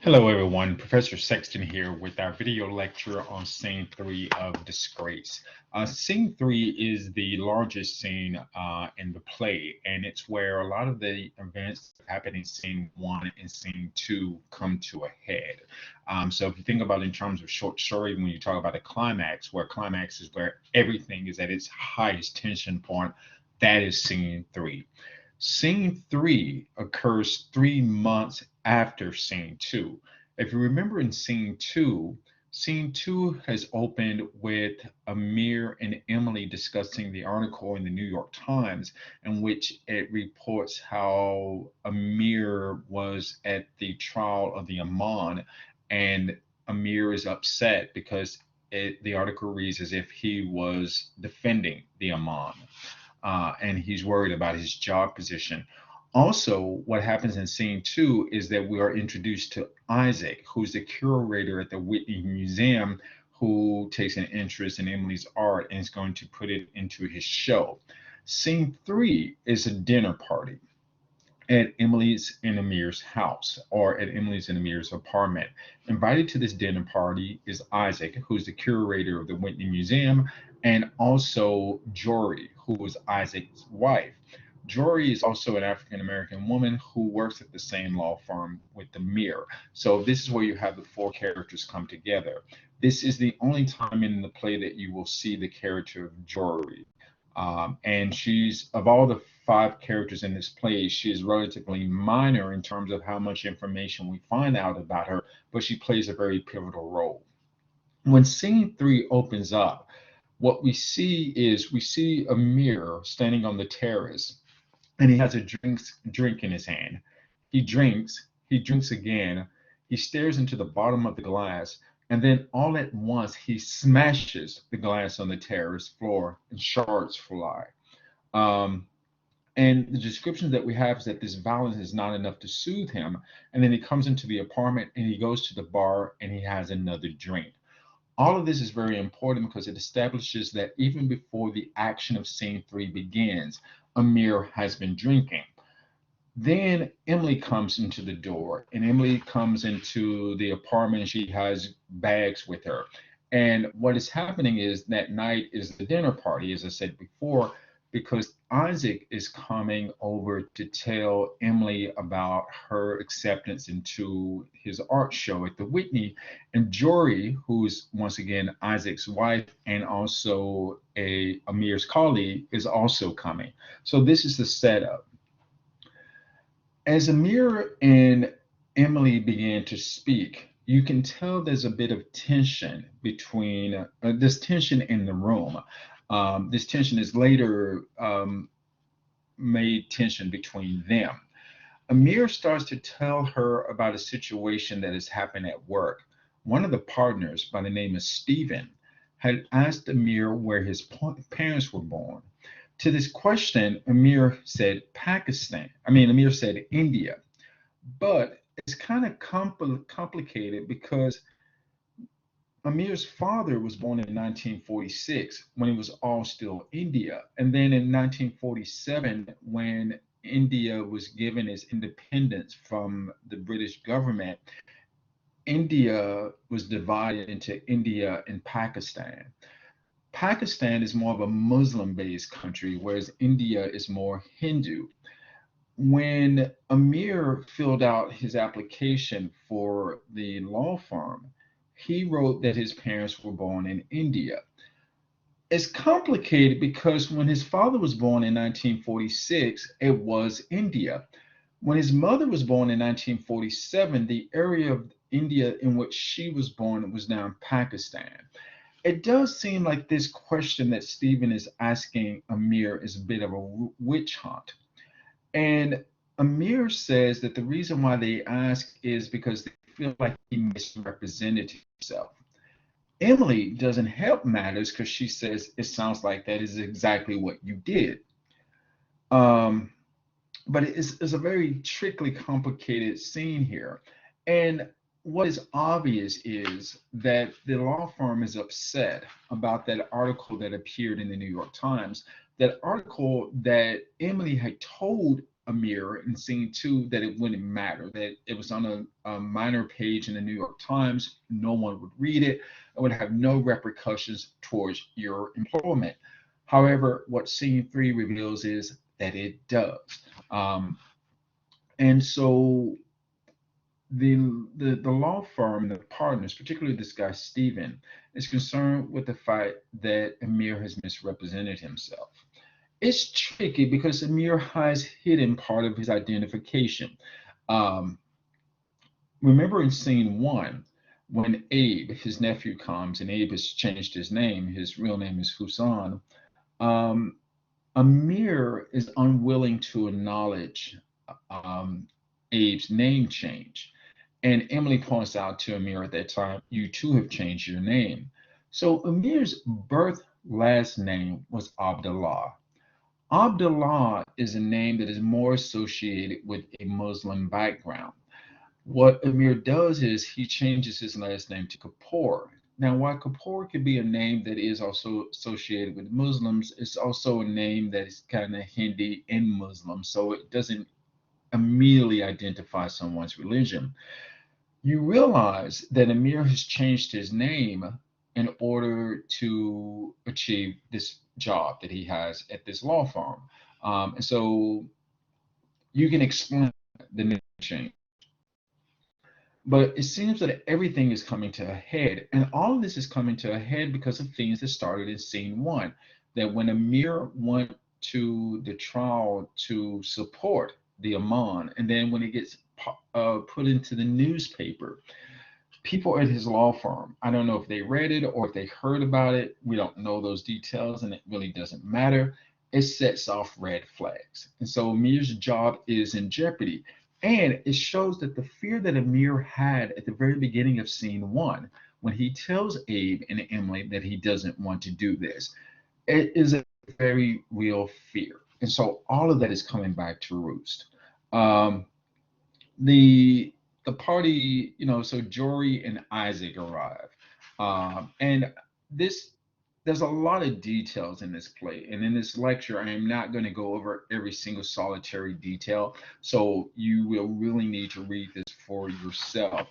Hello everyone, Professor Sexton here with our video lecture on Scene 3 of Disgrace. Scene 3 is the largest scene in the play, and it's where a lot of the events that happen in Scene 1 and Scene 2 come to a head. So if you think about it in terms of short story, when you talk about a climax, where climax is where everything is at its highest tension point, that is Scene 3. Scene 3 occurs 3 months after Scene 2. If you remember in Scene 2 has opened with Amir and Emily discussing the article in the New York Times in which it reports how Amir was at the trial of the Amman, and Amir is upset because the article reads as if he was defending the Amman, and he's worried about his job position. Also, what happens in Scene 2 is that we are introduced to Isaac, who's the curator at the Whitney Museum, who takes an interest in Emily's art and is going to put it into his show. Scene 3 is a dinner party at Emily's and Amir's house, or at Emily's and Amir's apartment. Invited to this dinner party is Isaac, who's the curator of the Whitney Museum, and also Jory, who was Isaac's wife. Jory is also an African American woman who works at the same law firm with Amir. So this is where you have the four characters come together. This is the only time in the play that you will see the character of Jory. And she's, of all the five characters in this play, she is relatively minor in terms of how much information we find out about her, but she plays a very pivotal role. When Scene 3 opens up, what we see Amir standing on the terrace, and he has a drink in his hand. He drinks again, he stares into the bottom of the glass, and then all at once he smashes the glass on the terrace floor and shards fly. Um, and the description that we have is that this violence is not enough to soothe him. And then he comes into the apartment and he goes to the bar and he has another drink. All of this is very important because it establishes that even before the action of Scene 3 begins, Amir has been drinking. Then Emily comes into the door, and Emily comes into the apartment. She has bags with her. And what is happening is that night is the dinner party, as I said before, because Isaac is coming over to tell Emily about her acceptance into his art show at the Whitney. And Jory, who's once again Isaac's wife and also a Amir's colleague, is also coming. So this is the setup. As Amir and Emily began to speak, you can tell there's a bit of tension between this tension in the room. This tension is later made tension between them. Amir starts to tell her about a situation that has happened at work. One of the partners, by the name of Stephen, had asked Amir where his parents were born. To this question, Amir said Amir said India. But it's kind of complicated because Amir's father was born in 1946 when it was all still India. And then in 1947, when India was given its independence from the British government, India was divided into India and Pakistan. Pakistan is more of a Muslim-based country, whereas India is more Hindu. When Amir filled out his application for the law firm, he wrote that his parents were born in India. It's complicated because when his father was born in 1946, it was India. When his mother was born in 1947, the area of India in which she was born was now in Pakistan. It does seem like this question that Stephen is asking Amir is a bit of a witch hunt. And Amir says that the reason why they ask is because they feel like he misrepresented himself. Emily doesn't help matters because she says it sounds like that is exactly what you did. But it's a very trickily complicated scene here. And what is obvious is that the law firm is upset about that article that appeared in the New York Times, that article that Emily had told Amir in scene two that it wouldn't matter, that it was on a minor page in the New York Times, no one would read it, it would have no repercussions towards your employment. However, what scene three reveals is that it does. Um, and so the law firm, the partners, particularly this guy Stephen, is concerned with the fact that Amir has misrepresented himself. It's tricky because Amir has hidden part of his identification. Um, Remember in scene one, when Abe, his nephew, comes and Abe has changed his name, his real name is Husan. Um, Amir is unwilling to acknowledge um, Abe's name change. And Emily points out to Amir at that time, you too have changed your name. So Amir's birth last name was Abdullah. Abdullah is a name that is more associated with a Muslim background. What Amir does is he changes his last name to Kapoor. Now, while Kapoor could be a name that is also associated with Muslims, it's also a name that is kind of Hindi and Muslim, so it doesn't immediately identify someone's religion. You realize that Amir has changed his name in order to achieve this job that he has at this law firm. And so you can explain the name change. But it seems that everything is coming to a head. And all of this is coming to a head because of things that started in scene one. That when Amir went to the trial to support the Aman, and then when it gets put into the newspaper, people at his law firm, I don't know if they read it or if they heard about it. We don't know those details, and it really doesn't matter. It sets off red flags. And so Amir's job is in jeopardy. And it shows that the fear that Amir had at the very beginning of scene one, when he tells Abe and Emily that he doesn't want to do this, it is a very real fear. And so all of that is coming back to roost. Um, the the party, so Jory and Isaac arrive, and this there's a lot of details in this play, and in this lecture, I am not going to go over every single solitary detail. So you will really need to read this for yourself.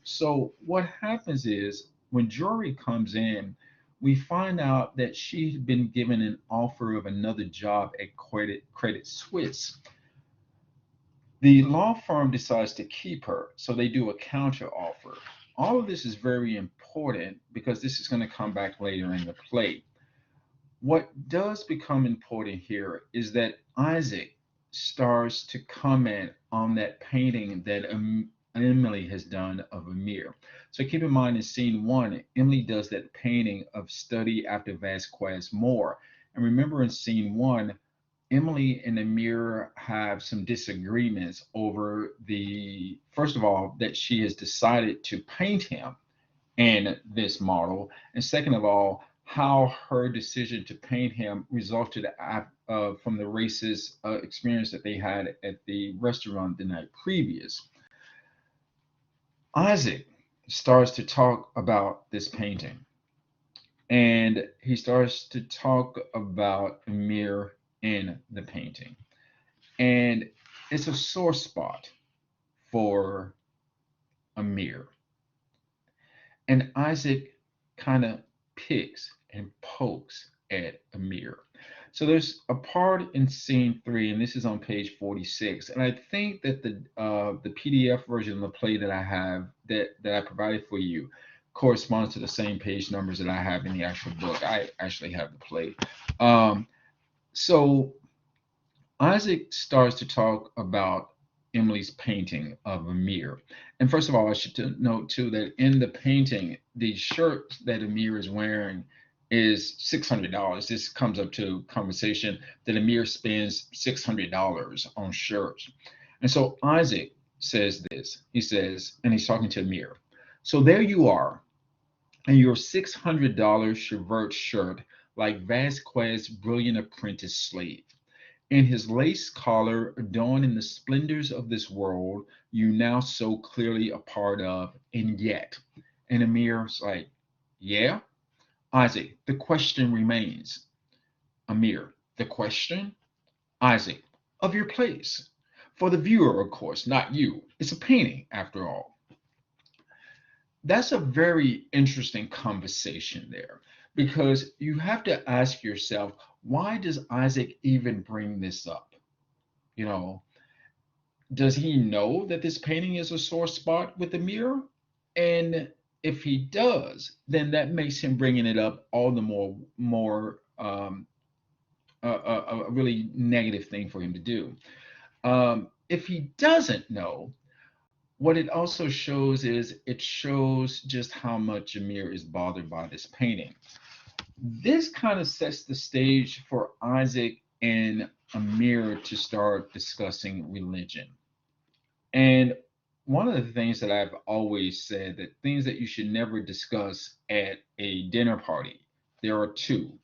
So what happens is when Jory comes in, we find out that she's been given an offer of another job at Credit Suisse. The law firm decides to keep her, so they do a counter offer. All of this is very important because this is going to come back later in the play. What does become important here is that Isaac starts to comment on that painting that Emily has done of Amir. So keep in mind in scene one, Emily does that painting of Study After Vasquez More. And remember in scene one, Emily and Amir have some disagreements over first of all, that she has decided to paint him in this model. And second of all, how her decision to paint him resulted from the racist experience that they had at the restaurant the night previous. Isaac starts to talk about this painting, and he starts to talk about Amir in the painting. And it's a sore spot for Amir. And Isaac kind of picks and pokes at Amir. So there's a part in scene three, and this is on page 46. And I think that the PDF version of the play that I have that I provided for you corresponds to the same page numbers that I have in the actual book. I actually have the play. So Isaac starts to talk about Emily's painting of Amir. And first of all, I should note too that in the painting, the shirt that Amir is wearing is $600. This comes up to conversation that Amir spends $600 on shirts. And so Isaac says this. He says, and he's talking to Amir. So there you are, in your $600 Chevert shirt, like Vasquez's brilliant apprentice slave. In his lace collar, adorned in the splendors of this world, you now so clearly a part of, and yet. And Amir's like, yeah? Isaac, the question remains. Amir, the question? Isaac, of your place. For the viewer, of course, not you. It's a painting, after all. That's a very interesting conversation there because you have to ask yourself, why does Isaac even bring this up? You know, does he know that this painting is a sore spot with the mirror? And if he does, then that makes him bringing it up all the more a really negative thing for him to do. If he doesn't know, what it also shows is it shows just how much Amir is bothered by this painting. This kind of sets the stage for Isaac and Amir to start discussing religion. And one of the things that I've always said that things that you should never discuss at a dinner party, there are two: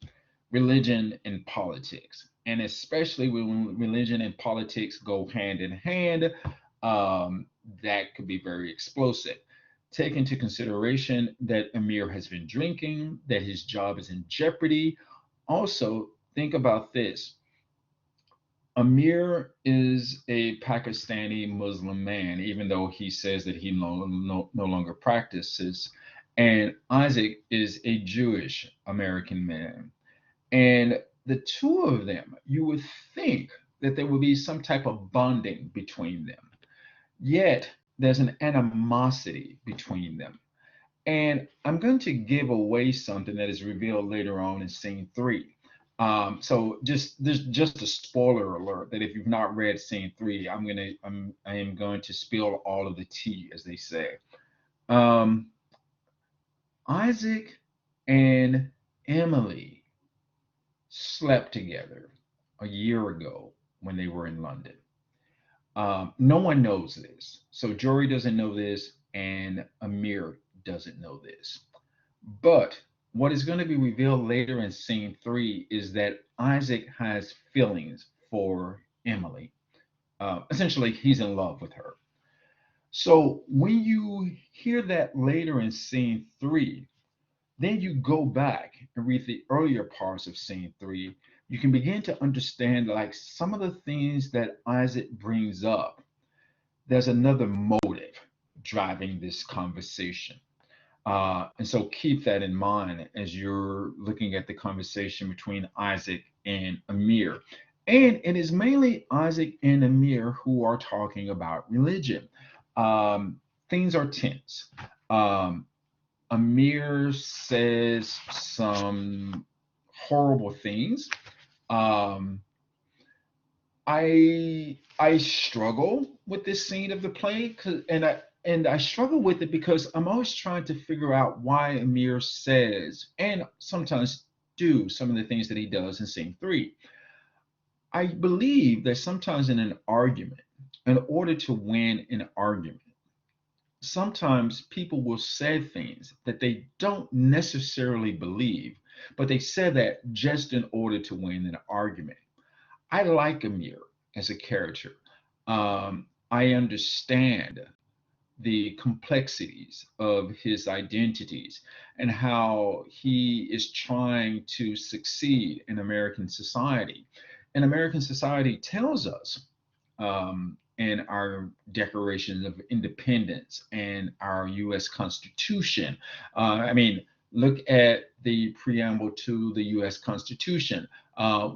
religion and politics. And especially when religion and politics go hand in hand, that could be very explosive. Take into consideration that Amir has been drinking, that his job is in jeopardy. Also, think about this: Amir is a Pakistani Muslim man, even though he says that he no longer practices. And Isaac is a Jewish American man. And the two of them, you would think that there would be some type of bonding between them. Yet there's an animosity between them. And I'm going to give away something that is revealed later on in scene three. So just there's just a spoiler alert that if you've not read scene three, I am going to spill all of the tea, as they say. Um, Isaac and Emily slept together a year ago when they were in London. No one knows this. So Jory doesn't know this, and Amir doesn't know this. But what is going to be revealed later in scene three is that Isaac has feelings for Emily. Essentially, he's in love with her. So when you hear that later in scene three, then you go back and read the earlier parts of scene three, you can begin to understand like some of the things that Isaac brings up. There's another motive driving this conversation. And so keep that in mind as you're looking at the conversation between Isaac and Amir. And it is mainly Isaac and Amir who are talking about religion. Things are tense. Um, Amir says some horrible things. Um, I struggle with this scene of the play, and I struggle with it because I'm always trying to figure out why Amir says and sometimes do some of the things that he does in scene three. I believe that sometimes in an argument, in order to win an argument, sometimes people will say things that they don't necessarily believe, but they say that just in order to win an argument. I like Amir as a character. I understand the complexities of his identities and how he is trying to succeed in American society. And American society tells us in our Declaration of Independence and our US Constitution. I mean, look at the preamble to the US Constitution.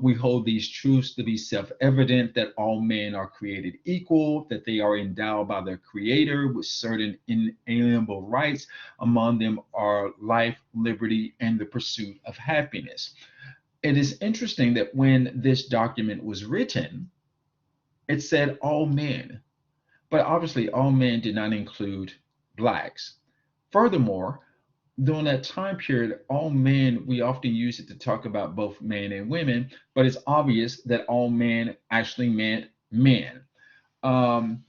We hold these truths to be self evident that all men are created equal, that they are endowed by their Creator with certain inalienable rights. Among them are life, liberty, and the pursuit of happiness. It is interesting that when this document was written, it said all men, but obviously all men did not include blacks. Furthermore, during that time period, all men, we often use it to talk about both men and women, but it's obvious that all men actually meant men. Um,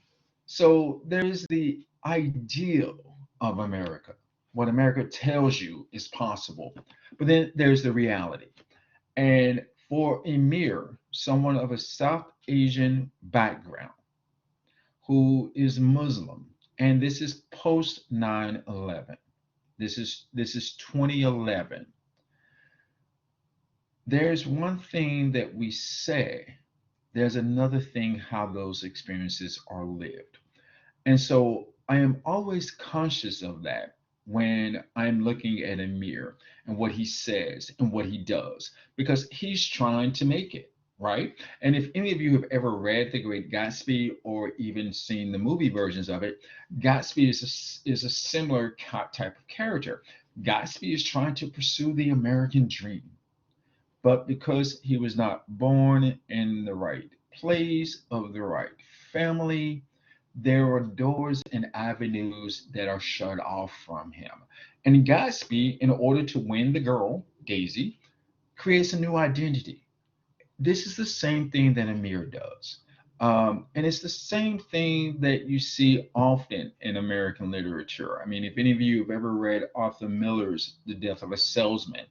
so there's the ideal of America, what America tells you is possible, but then there's the reality. And for Emir, someone of a South Asian background who is Muslim, and this is post 9/11. This is 2011. There's one thing that we say there's another thing how those experiences are lived. And so I am always conscious of that when I'm looking at a mirror and what he says and what he does, because he's trying to make it, right? And if any of you have ever read The Great Gatsby or even seen the movie versions of it, Gatsby is a similar type of character. Gatsby is trying to pursue the American dream, but because he was not born in the right place of the right family, there are doors and avenues that are shut off from him. And Gatsby, in order to win the girl, Daisy, creates a new identity. This is the same thing that Amir does. And it's the same thing that you see often in American literature. I mean, if any of you have ever read Arthur Miller's The Death of a Salesman,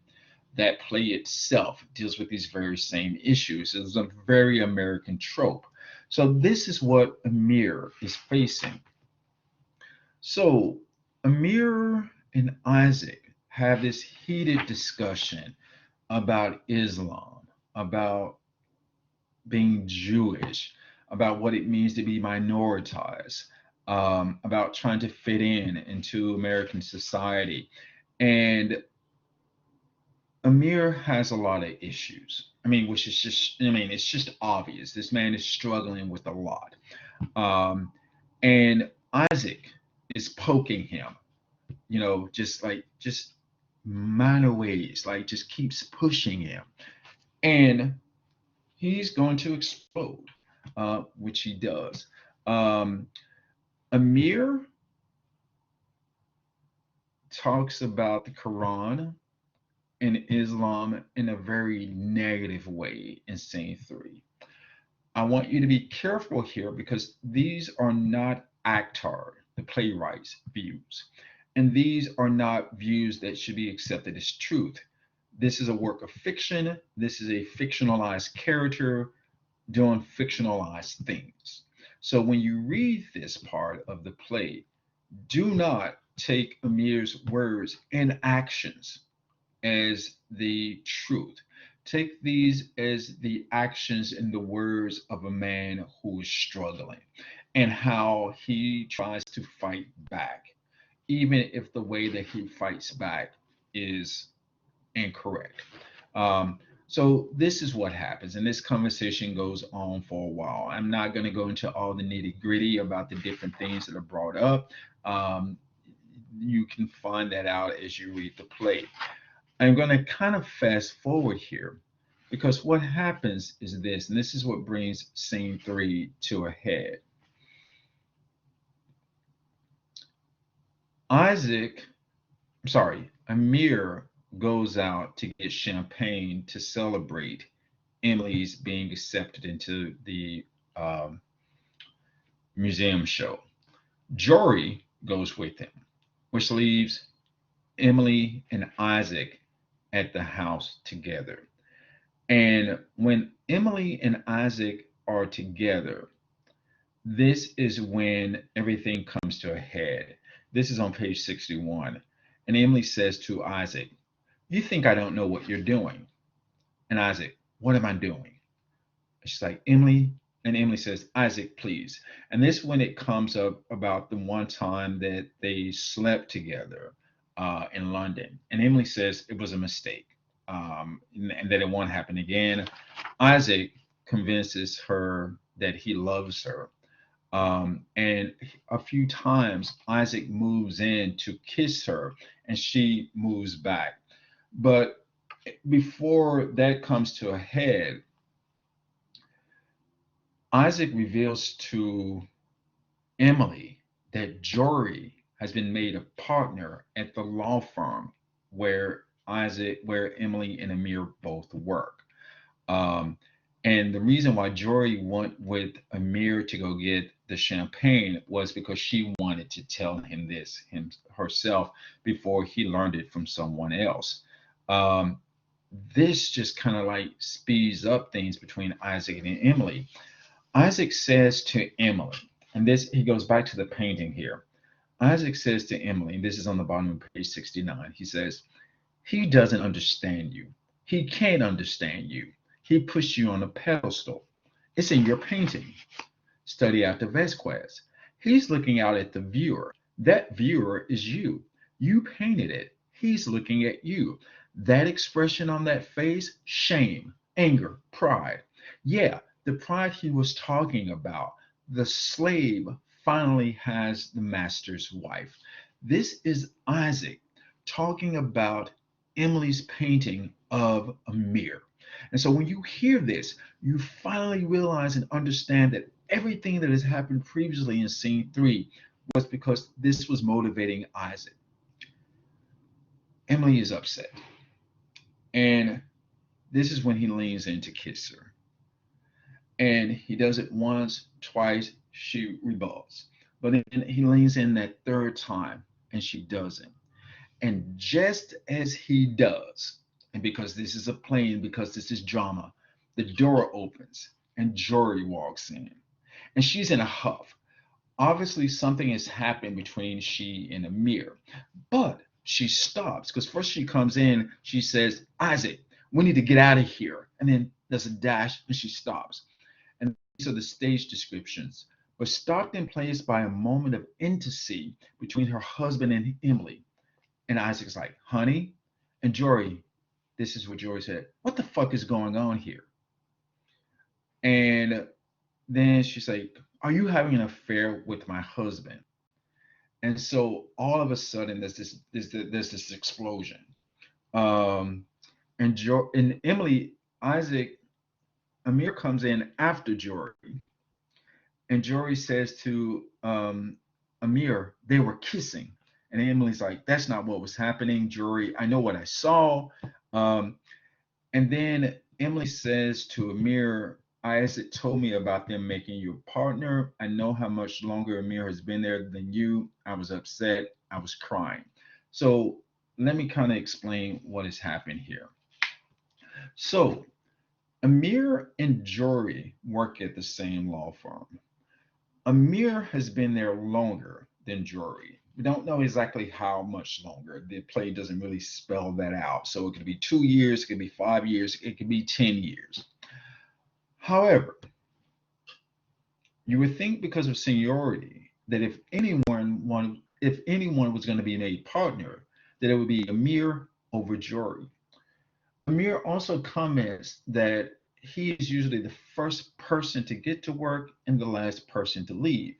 that play itself deals with these very same issues. It's a very American trope. So this is what Amir is facing. So Amir and Isaac have this heated discussion about Islam, about being Jewish, about what it means to be minoritized, about trying to fit in into American society. And Amir has a lot of issues. I mean, which is just, I mean, it's just obvious. This man is struggling with a lot. Um, and Isaac is poking him, just minor ways, like just keeps pushing him. And he's going to explode, which he does. Um, Amir talks about the Quran and Islam in a very negative way in scene 3. I want you to be careful here because these are not Akhtar, the playwright's views. And these are not views that should be accepted as truth. This is a work of fiction. This is a fictionalized character doing fictionalized things. So when you read this part of the play, do not take Amir's words and actions as the truth. Take these as the actions and the words of a man who is struggling and how he tries to fight back, even if the way that he fights back is incorrect. Um, so this is what happens, and this conversation goes on for a while. I'm not going to go into all the nitty gritty about the different things that are brought up. Um, you can find that out as you read the play. I'm going to kind of fast forward here because what happens is this, and this is what brings scene 3 to a head. Amir goes out to get champagne to celebrate Emily's being accepted into the um, museum show. Jory goes with him, which leaves Emily and Isaac at the house together. And when Emily and Isaac are together, this is when everything comes to a head. This is on page 61. And Emily says to Isaac, "You think I don't know what you're doing?" And Isaac, "What am I doing?" She's like, "Emily," and Emily says, "Isaac, please." And this when it comes up about the one time that they slept together in London. And Emily says it was a mistake, and that it won't happen again. Isaac convinces her that he loves her. And a few times, Isaac moves in to kiss her, and she moves back. But before that comes to a head, Isaac reveals to Emily that Jory has been made a partner at the law firm where Emily and Amir both work. Um, and the reason why Jory went with Amir to go get the champagne was because she wanted to tell him this herself before he learned it from someone else. Um, this just kind of like speeds up things between Isaac and Emily. Isaac says to Emily, and this he goes back to the painting here. Isaac says to Emily, and this is on the bottom of page 69, he says, "He doesn't understand you. He can't understand you. He puts you on a pedestal. It's in your painting. Study after Vasquez. He's looking out at the viewer. That viewer is you. You painted it. He's looking at you. That expression on that face, shame, anger, pride. Yeah, the pride he was talking about. The slave finally has the master's wife. This is Isaac talking about Emily's painting of Amir. And so when you hear this, you finally realize and understand that everything that has happened previously in scene 3 was because this was motivating Isaac. Emily is upset. And this is when he leans in to kiss her. And he does it once, twice, she rebels. But then he leans in that third time and she doesn't. And just as he does, and because this is a play and because this is drama, the door opens and Jory walks in. And she's in a huff. Obviously, something has happened between she and Amir. But she stops because first she comes in, she says, Isaac, we need to get out of here. And then there's a dash and she stops. And these are the stage descriptions. But stopped in place by a moment of intimacy between her husband and Emily. And Isaac's like, honey, and Jory, this is what Jory said, what the fuck is going on here? And then she's like, are you having an affair with my husband? And so all of a sudden there's this explosion. And Emily, Isaac, Amir comes in after Jory. And Jory says to Amir, they were kissing. And Emily's like, that's not what was happening, Jory. I know what I saw. And then Emily says to Amir, Isaac told me about them making you a partner. I know how much longer Amir has been there than you. I was upset. I was crying. So let me kind of explain what has happened here. So Amir and Jory work at the same law firm. Amir has been there longer than Jory. We don't know exactly how much longer. The play doesn't really spell that out. So it could be 2 years, it could be 5 years, it could be 10 years. However, you would think because of seniority that if anyone was going to be made partner, that it would be Amir over Jory. Amir also comments that he is usually the first person to get to work and the last person to leave.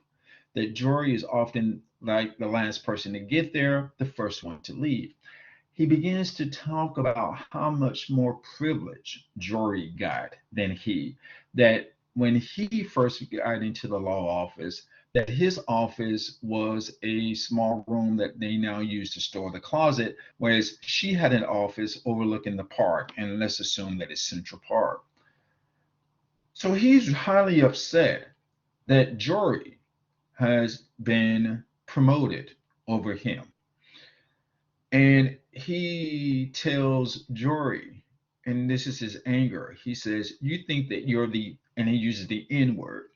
That Jory is often like the last person to get there, the first one to leave. He begins to talk about how much more privilege Jory got than he. That when he first got into the law office, that his office was a small room that they now use to store the closet, whereas she had an office overlooking the park, and let's assume that it's Central Park. So he's highly upset that Jory has been promoted over him. And he tells Jory, and this is his anger, he says, you think that you're and he uses the N word.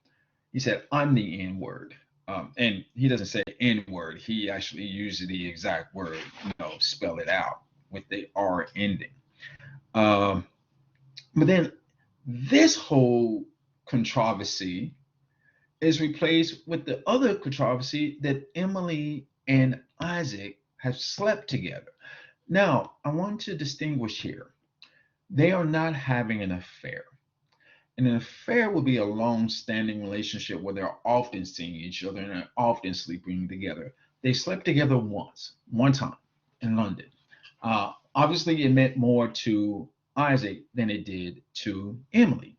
He said, I'm the N word. And he doesn't say N word. He actually uses the exact word, spell it out with the R ending. But then this whole controversy is replaced with the other controversy that Emily and Isaac have slept together. Now, I want to distinguish here. They are not having an affair. And an affair will be a long-standing relationship where they're often seeing each other and are often sleeping together. They slept together one time in London. Obviously, it meant more to Isaac than it did to Emily.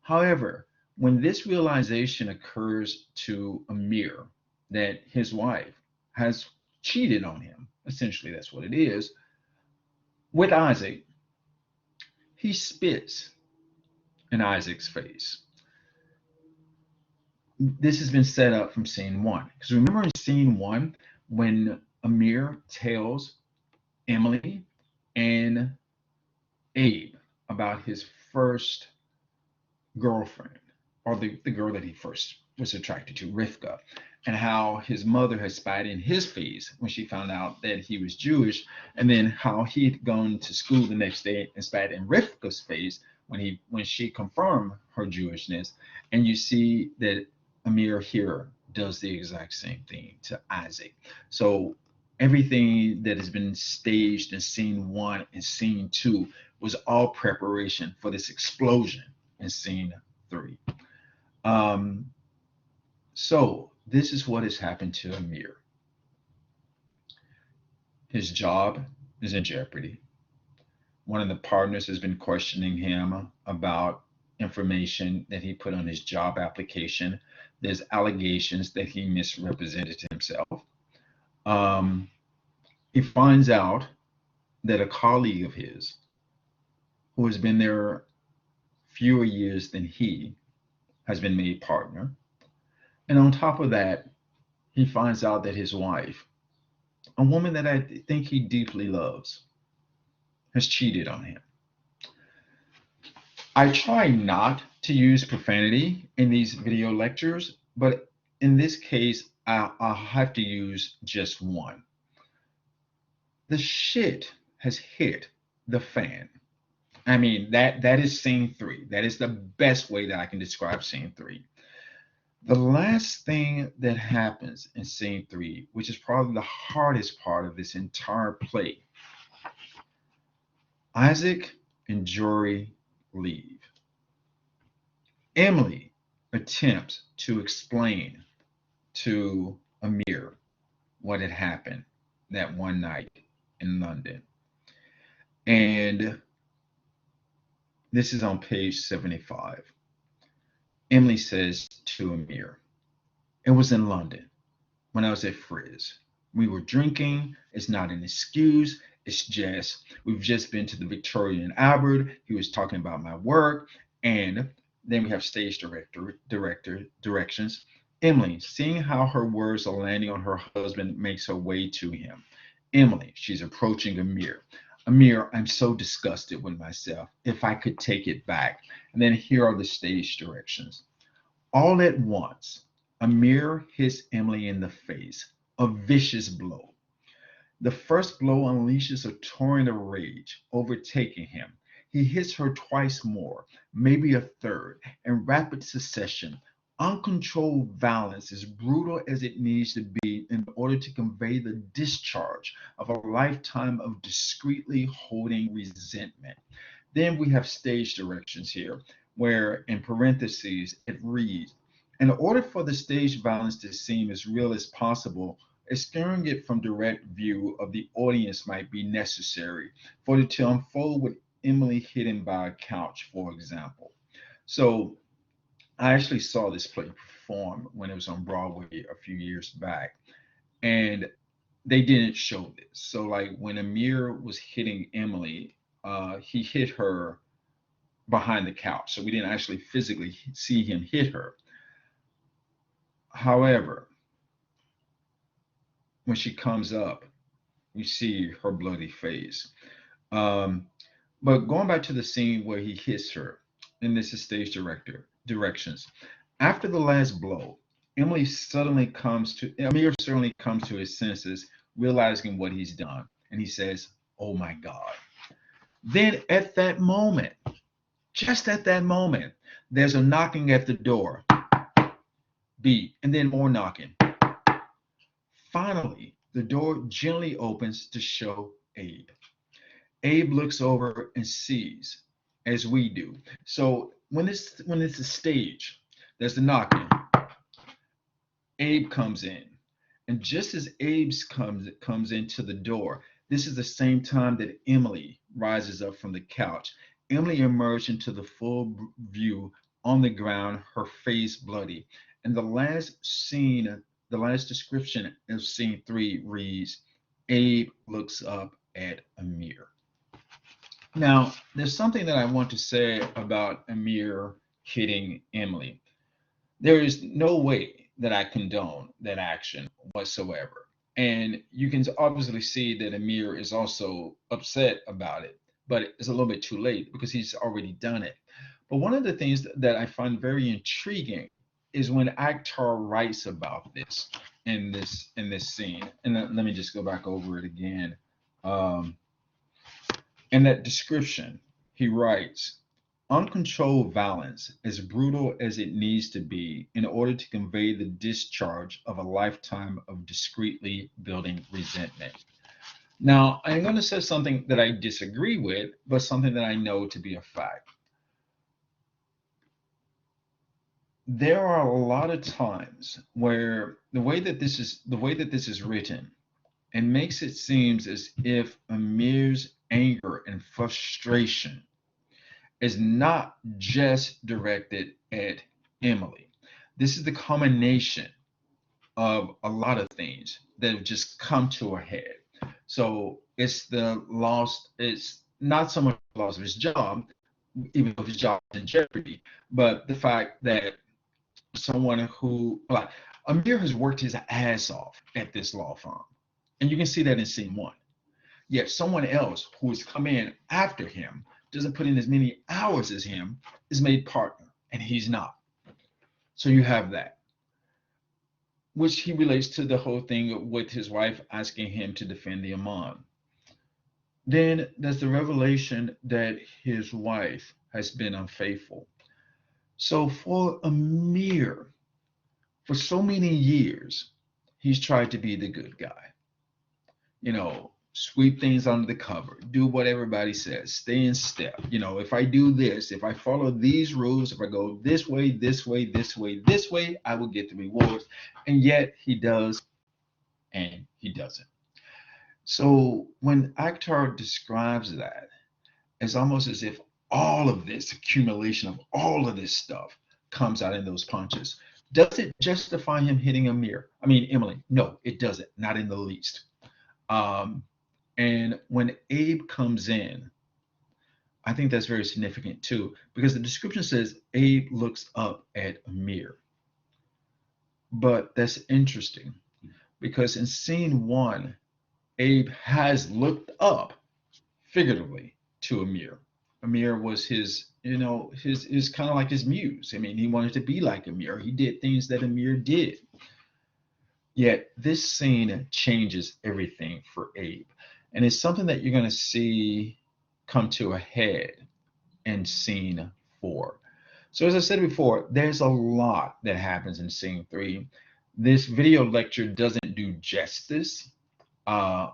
However, when this realization occurs to Amir that his wife has cheated on him, essentially that's what it is, with Isaac, he spits in Isaac's face. This has been set up from scene 1. Because remember in scene 1, when Amir tells Emily and Abe about his first girlfriend, or the girl that he first was attracted to, Rivka, and how his mother had spat in his face when she found out that he was Jewish, and then how he'd gone to school the next day and spat in Rivka's face when she confirmed her Jewishness, and you see that Amir here does the exact same thing to Isaac. So everything that has been staged in scene one and scene two was all preparation for this explosion in scene three. Um, so this is what has happened to Amir. His job is in jeopardy. One of the partners has been questioning him about information that he put on his job application. There's allegations that he misrepresented himself. Um, he finds out that a colleague of his, who has been there fewer years than he, has been made partner. And on top of that, he finds out that his wife, a woman that I think he deeply loves, has cheated on him. I try not to use profanity in these video lectures, but in this case, I'll have to use just one. The shit has hit the fan. I mean, that is scene three. That is the best way that I can describe scene three. The last thing that happens in scene three, which is probably the hardest part of this entire play, Isaac and Jory leave. Emily attempts to explain to Amir what had happened that one night in London. And this is on page 75. Emily says to Amir, "It was in London when I was at Frizz. We were drinking. It's not an excuse. It's just, we've just been to the Victoria and Albert. He was talking about my work." And then we have stage directions. Emily, seeing how her words are landing on her husband, makes her way to him. Emily, she's approaching Amir. "Amir, I'm so disgusted with myself. If I could take it back." And then here are the stage directions. All at once, Amir hits Emily in the face, a vicious blow. The first blow unleashes a torrent of rage, overtaking him. He hits her twice more, maybe a third, in rapid succession. Uncontrolled violence, as brutal as it needs to be in order to convey the discharge of a lifetime of discreetly holding resentment. Then we have stage directions here, where in parentheses it reads, "In order for the stage violence to seem as real as possible, obscuring it from direct view of the audience might be necessary for it to unfold with Emily hidden by a couch, for example." So I actually saw this play perform when it was on Broadway a few years back, and they didn't show this. So like when Amir was hitting Emily, he hit her behind the couch, so we didn't actually physically see him hit her. However, when she comes up, you see her bloody face. Um, but going back to the scene where he hits her, and this is stage directions. After the last blow, Amir suddenly comes to his senses, realizing what he's done, and he says, "Oh my God." Then at that moment, just at that moment, there's a knocking at the door, beat, and then more knocking. Finally, the door gently opens to show Abe. Abe looks over and sees, as we do. So when it's a stage, there's the knocking. Abe comes in, and just as Abe comes into the door, this is the same time that Emily rises up from the couch. Emily emerged into the full view on the ground, her face bloody. And the last description of scene three reads, "Abe looks up at Amir." Now, there's something that I want to say about Amir hitting Emily. There is no way that I condone that action whatsoever. And you can obviously see that Amir is also upset about it, but it's a little bit too late because he's already done it. But one of the things that I find very intriguing is when Akhtar writes about this in this scene. And let me just go back over it again. Um, in that description, he writes, Uncontrolled violence, as brutal as it needs to be in order to convey the discharge of a lifetime of discreetly building resentment. Now, I'm going to say something that I disagree with, but something that I know to be a fact. There are a lot of times where the way that this is written, it makes it seems as if Amir's anger and frustration is not just directed at Emily. This is the culmination of a lot of things that have just come to a head. So it's the loss, it's not so much the loss of his job, even though his job is in jeopardy, but the fact that someone who, like, Amir has worked his ass off at this law firm. And you can see that in scene one. Yet someone else who has come in after him, doesn't put in as many hours as him, is made partner, and he's not. So you have that, which he relates to the whole thing with his wife asking him to defend the imam. Then there's the revelation that his wife has been unfaithful. So for Amir, for so many years, he's tried to be the good guy. Sweep things under the cover, do what everybody says, stay in step. If I do this, if I follow these rules, if I go this way, this way, this way, this way, I will get the rewards. And yet he does and he doesn't. So when Akhtar describes that, it's almost as if all of this accumulation of all of this stuff comes out in those punches. Does it justify him hitting Emily? No, it doesn't, not in the least. Um, and when Abe comes in, I think that's very significant too, because the description says Abe looks up at Amir. But that's interesting because in scene one, Abe has looked up figuratively to Amir. Amir was his kind of like his muse. I mean, he wanted to be like Amir. He did things that Amir did. Yet this scene changes everything for Abe. And it's something that you're going to see come to a head in scene four. So, as I said before, there's a lot that happens in scene three. This video lecture doesn't do justice, uh,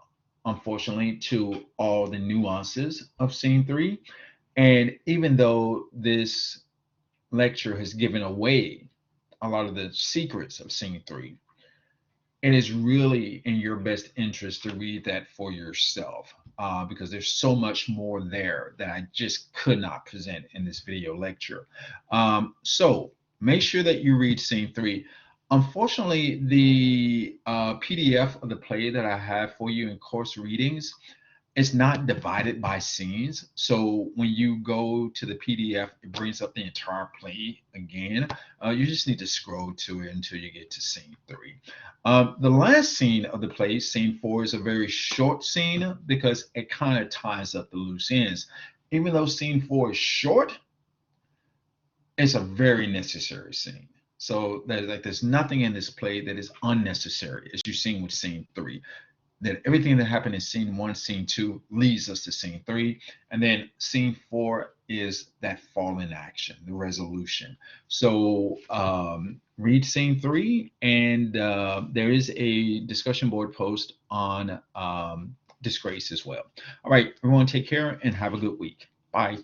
unfortunately, to all the nuances of scene three. And even though this lecture has given away a lot of the secrets of scene three, it is really in your best interest to read that for yourself, because there's so much more there that I just could not present in this video lecture. So make sure that you read scene three. Unfortunately, the PDF of the play that I have for you in course readings, it's not divided by scenes. So when you go to the PDF, it brings up the entire play again. You just need to scroll to it until you get to scene three. The last scene of the play, scene four, is a very short scene because it kind of ties up the loose ends. Even though scene four is short, it's a very necessary scene. So there's nothing in this play that is unnecessary, as you've seen with scene three. That everything that happened in scene one, scene two leads us to scene three. And then scene four is that fall in action, the resolution. So read scene three, and there is a discussion board post on Disgrace as well. All right, everyone, take care and have a good week. Bye.